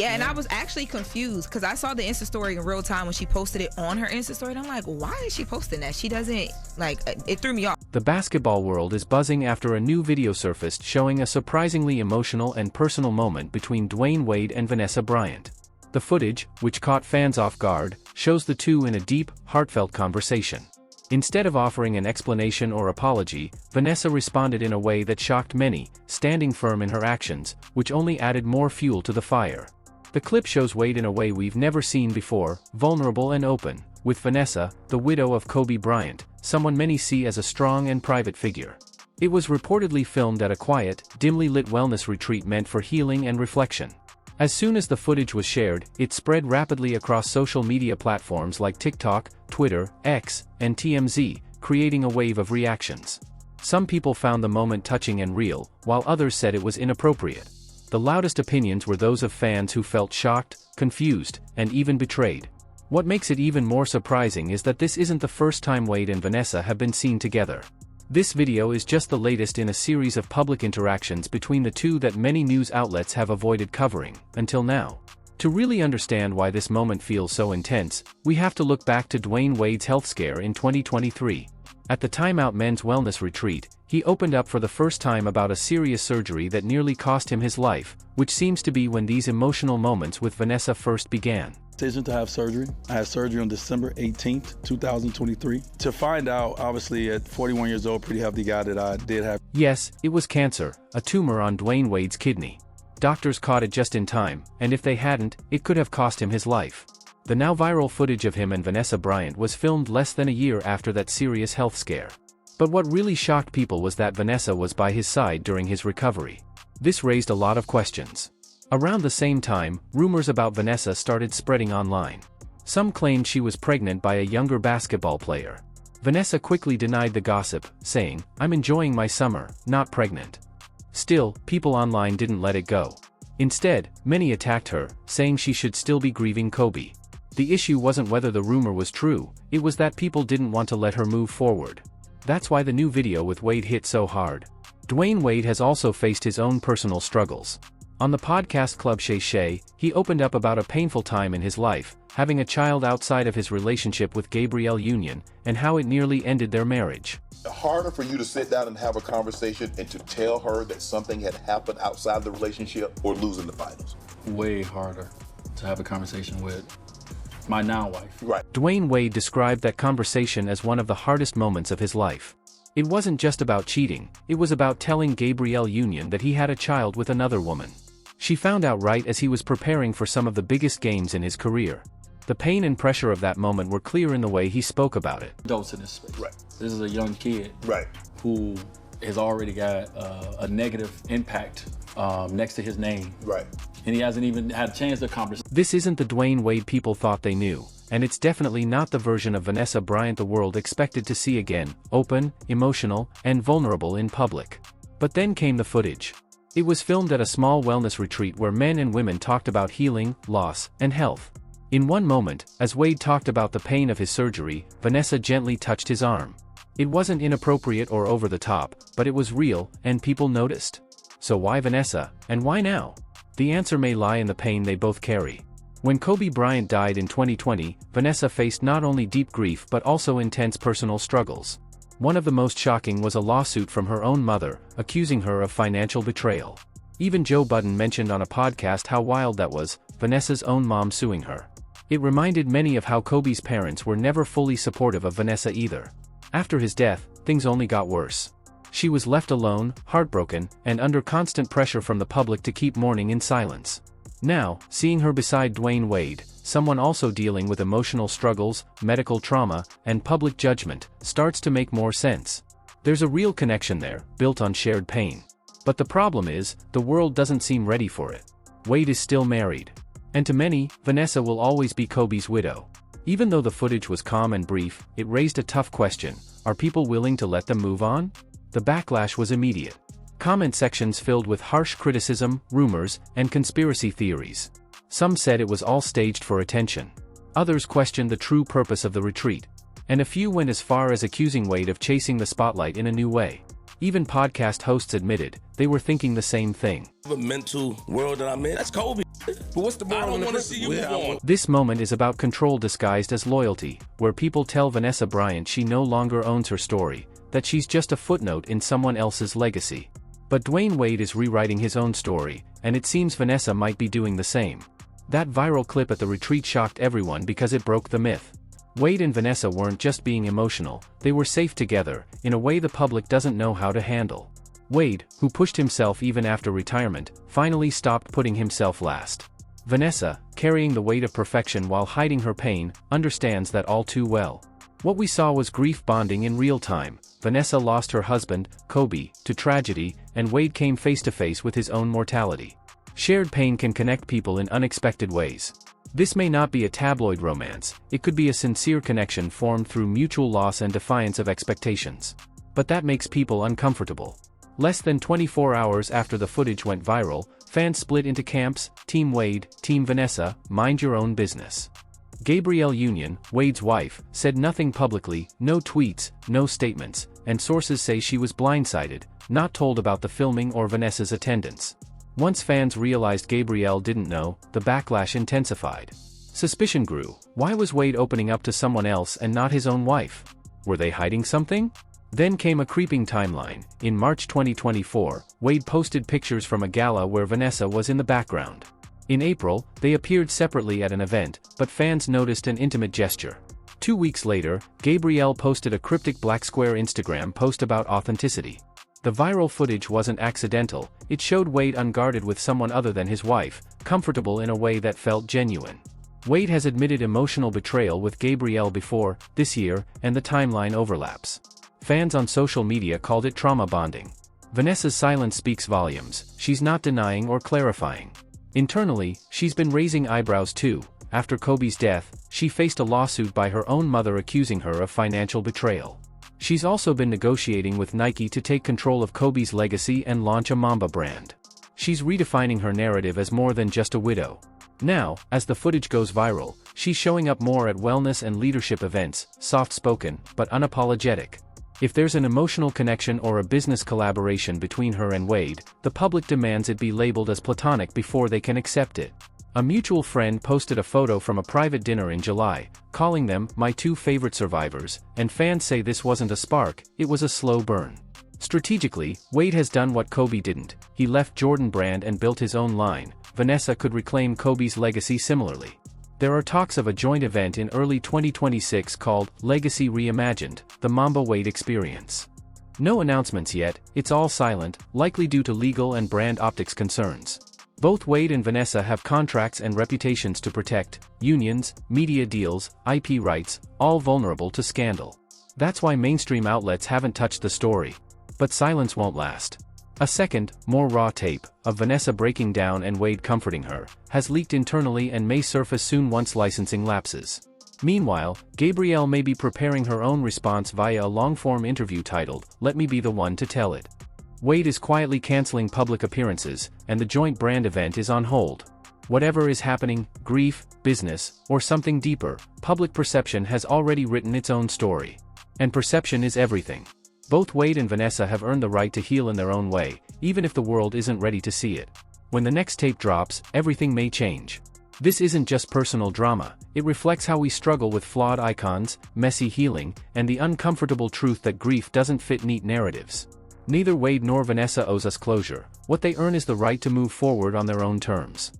Yeah, and I was actually confused because I saw the Insta story in real time when she posted it on her Insta story. And I'm like, why is she posting that? She doesn't, like, it threw me off. The basketball world is buzzing after a new video surfaced showing a surprisingly emotional and personal moment between Dwayne Wade and Vanessa Bryant. The footage, which caught fans off guard, shows the two in a deep, heartfelt conversation. Instead of offering an explanation or apology, Vanessa responded in a way that shocked many, standing firm in her actions, which only added more fuel to the fire. The clip shows Wade in a way we've never seen before, vulnerable and open, with Vanessa, the widow of Kobe Bryant, someone many see as a strong and private figure. It was reportedly filmed at a quiet, dimly lit wellness retreat meant for healing and reflection. As soon as the footage was shared, it spread rapidly across social media platforms like TikTok, Twitter, X, and TMZ, creating a wave of reactions. Some people found the moment touching and real, while others said it was inappropriate. The loudest opinions were those of fans who felt shocked, confused, and even betrayed. What makes it even more surprising is that this isn't the first time Wade and Vanessa have been seen together. This video is just the latest in a series of public interactions between the two that many news outlets have avoided covering, until now. To really understand why this moment feels so intense, we have to look back to Dwayne Wade's health scare in 2023. At the Time Out Men's Wellness Retreat, he opened up for the first time about a serious surgery that nearly cost him his life, which seems to be when these emotional moments with Vanessa first began. Decision to have surgery. I had surgery on December 18th, 2023. To find out, obviously at 41 years old, pretty healthy guy, that I did have. Yes, it was cancer, a tumor on Dwayne Wade's kidney. Doctors caught it just in time, and if they hadn't, it could have cost him his life. The now viral footage of him and Vanessa Bryant was filmed less than a year after that serious health scare. But what really shocked people was that Vanessa was by his side during his recovery. This raised a lot of questions. Around the same time, rumors about Vanessa started spreading online. Some claimed she was pregnant by a younger basketball player. Vanessa quickly denied the gossip, saying, "I'm enjoying my summer, not pregnant." Still, people online didn't let it go. Instead, many attacked her, saying she should still be grieving Kobe. The issue wasn't whether the rumor was true, it was that people didn't want to let her move forward. That's why the new video with Wade hit so hard. Dwayne Wade has also faced his own personal struggles. On the podcast Club Shay Shay, he opened up about a painful time in his life, having a child outside of his relationship with Gabrielle Union, and how it nearly ended their marriage. Harder for you to sit down and have a conversation and to tell her that something had happened outside the relationship or losing the finals? Way harder to have a conversation with my now wife. Right. Dwayne Wade described that conversation as one of the hardest moments of his life. It wasn't just about cheating, it was about telling Gabrielle Union that he had a child with another woman. She found out right as he was preparing for some of the biggest games in his career. The pain and pressure of that moment were clear in the way he spoke about it. Adults in this space. Right. This is a young kid. Right. Who has already got a negative impact next to his name. Right. And he hasn't even had a chance to accomplish. This isn't the Dwayne Wade people thought they knew, and it's definitely not the version of Vanessa Bryant the world expected to see again, open, emotional, and vulnerable in public. But then came the footage. It was filmed at a small wellness retreat where men and women talked about healing, loss, and health. In one moment, as Wade talked about the pain of his surgery, Vanessa gently touched his arm. It wasn't inappropriate or over the top, but it was real, and people noticed. So why Vanessa, and why now? The answer may lie in the pain they both carry. When Kobe Bryant died in 2020, Vanessa faced not only deep grief but also intense personal struggles. One of the most shocking was a lawsuit from her own mother, accusing her of financial betrayal. Even Joe Budden mentioned on a podcast how wild that was, Vanessa's own mom suing her. It reminded many of how Kobe's parents were never fully supportive of Vanessa either. After his death, things only got worse. She was left alone, heartbroken, and under constant pressure from the public to keep mourning in silence. Now, seeing her beside Dwayne Wade, someone also dealing with emotional struggles, medical trauma, and public judgment, starts to make more sense. There's a real connection there, built on shared pain. But the problem is, the world doesn't seem ready for it. Wade is still married. And to many, Vanessa will always be Kobe's widow. Even though the footage was calm and brief, it raised a tough question: are people willing to let them move on? The backlash was immediate. Comment sections filled with harsh criticism, rumors, and conspiracy theories. Some said it was all staged for attention. Others questioned the true purpose of the retreat. And a few went as far as accusing Wade of chasing the spotlight in a new way. Even podcast hosts admitted they were thinking the same thing. The mental world that I'm in, that's Kobe. But what's the moral? I don't want to see you move on. This moment is about control disguised as loyalty, where people tell Vanessa Bryant she no longer owns her story, that she's just a footnote in someone else's legacy. But Dwayne Wade is rewriting his own story, and it seems Vanessa might be doing the same. That viral clip at the retreat shocked everyone because it broke the myth. Wade and Vanessa weren't just being emotional, they were safe together, in a way the public doesn't know how to handle. Wade, who pushed himself even after retirement, finally stopped putting himself last. Vanessa, carrying the weight of perfection while hiding her pain, understands that all too well. What we saw was grief bonding in real time. Vanessa lost her husband, Kobe, to tragedy, and Wade came face to face with his own mortality. Shared pain can connect people in unexpected ways. This may not be a tabloid romance, it could be a sincere connection formed through mutual loss and defiance of expectations. But that makes people uncomfortable. Less than 24 hours after the footage went viral, fans split into camps: Team Wade, Team Vanessa, mind your own business. Gabrielle Union, Wade's wife, said nothing publicly, no tweets, no statements, and sources say she was blindsided, not told about the filming or Vanessa's attendance. Once fans realized Gabrielle didn't know, the backlash intensified. Suspicion grew. Why was Wade opening up to someone else and not his own wife? Were they hiding something? Then came a creeping timeline. In March 2024, Wade posted pictures from a gala where Vanessa was in the background. In April, they appeared separately at an event, but fans noticed an intimate gesture. 2 weeks later, Gabrielle posted a cryptic black square Instagram post about authenticity. The viral footage wasn't accidental, it showed Wade unguarded with someone other than his wife, comfortable in a way that felt genuine. Wade has admitted emotional betrayal with Gabrielle before, this year, and the timeline overlaps. Fans on social media called it trauma bonding. Vanessa's silence speaks volumes, she's not denying or clarifying. Internally, she's been raising eyebrows too. After Kobe's death, she faced a lawsuit by her own mother accusing her of financial betrayal. She's also been negotiating with Nike to take control of Kobe's legacy and launch a Mamba brand. She's redefining her narrative as more than just a widow. Now, as the footage goes viral, she's showing up more at wellness and leadership events, soft-spoken, but unapologetic. If there's an emotional connection or a business collaboration between her and Wade, the public demands it be labeled as platonic before they can accept it. A mutual friend posted a photo from a private dinner in July, calling them "my two favorite survivors," and fans say this wasn't a spark, it was a slow burn. Strategically, Wade has done what Kobe didn't. He left Jordan Brand and built his own line. Vanessa could reclaim Kobe's legacy similarly. There are talks of a joint event in early 2026 called Legacy Reimagined, the Mamba Wade Experience. No announcements yet, it's all silent, likely due to legal and brand optics concerns. Both Wade and Vanessa have contracts and reputations to protect, unions, media deals, IP rights, all vulnerable to scandal. That's why mainstream outlets haven't touched the story. But silence won't last. A second, more raw tape, of Vanessa breaking down and Wade comforting her, has leaked internally and may surface soon once licensing lapses. Meanwhile, Gabrielle may be preparing her own response via a long-form interview titled, "Let Me Be the One to Tell It." Wade is quietly canceling public appearances, and the joint brand event is on hold. Whatever is happening, grief, business, or something deeper, public perception has already written its own story. And perception is everything. Both Wade and Vanessa have earned the right to heal in their own way, even if the world isn't ready to see it. When the next tape drops, everything may change. This isn't just personal drama, it reflects how we struggle with flawed icons, messy healing, and the uncomfortable truth that grief doesn't fit neat narratives. Neither Wade nor Vanessa owes us closure. What they earn is the right to move forward on their own terms.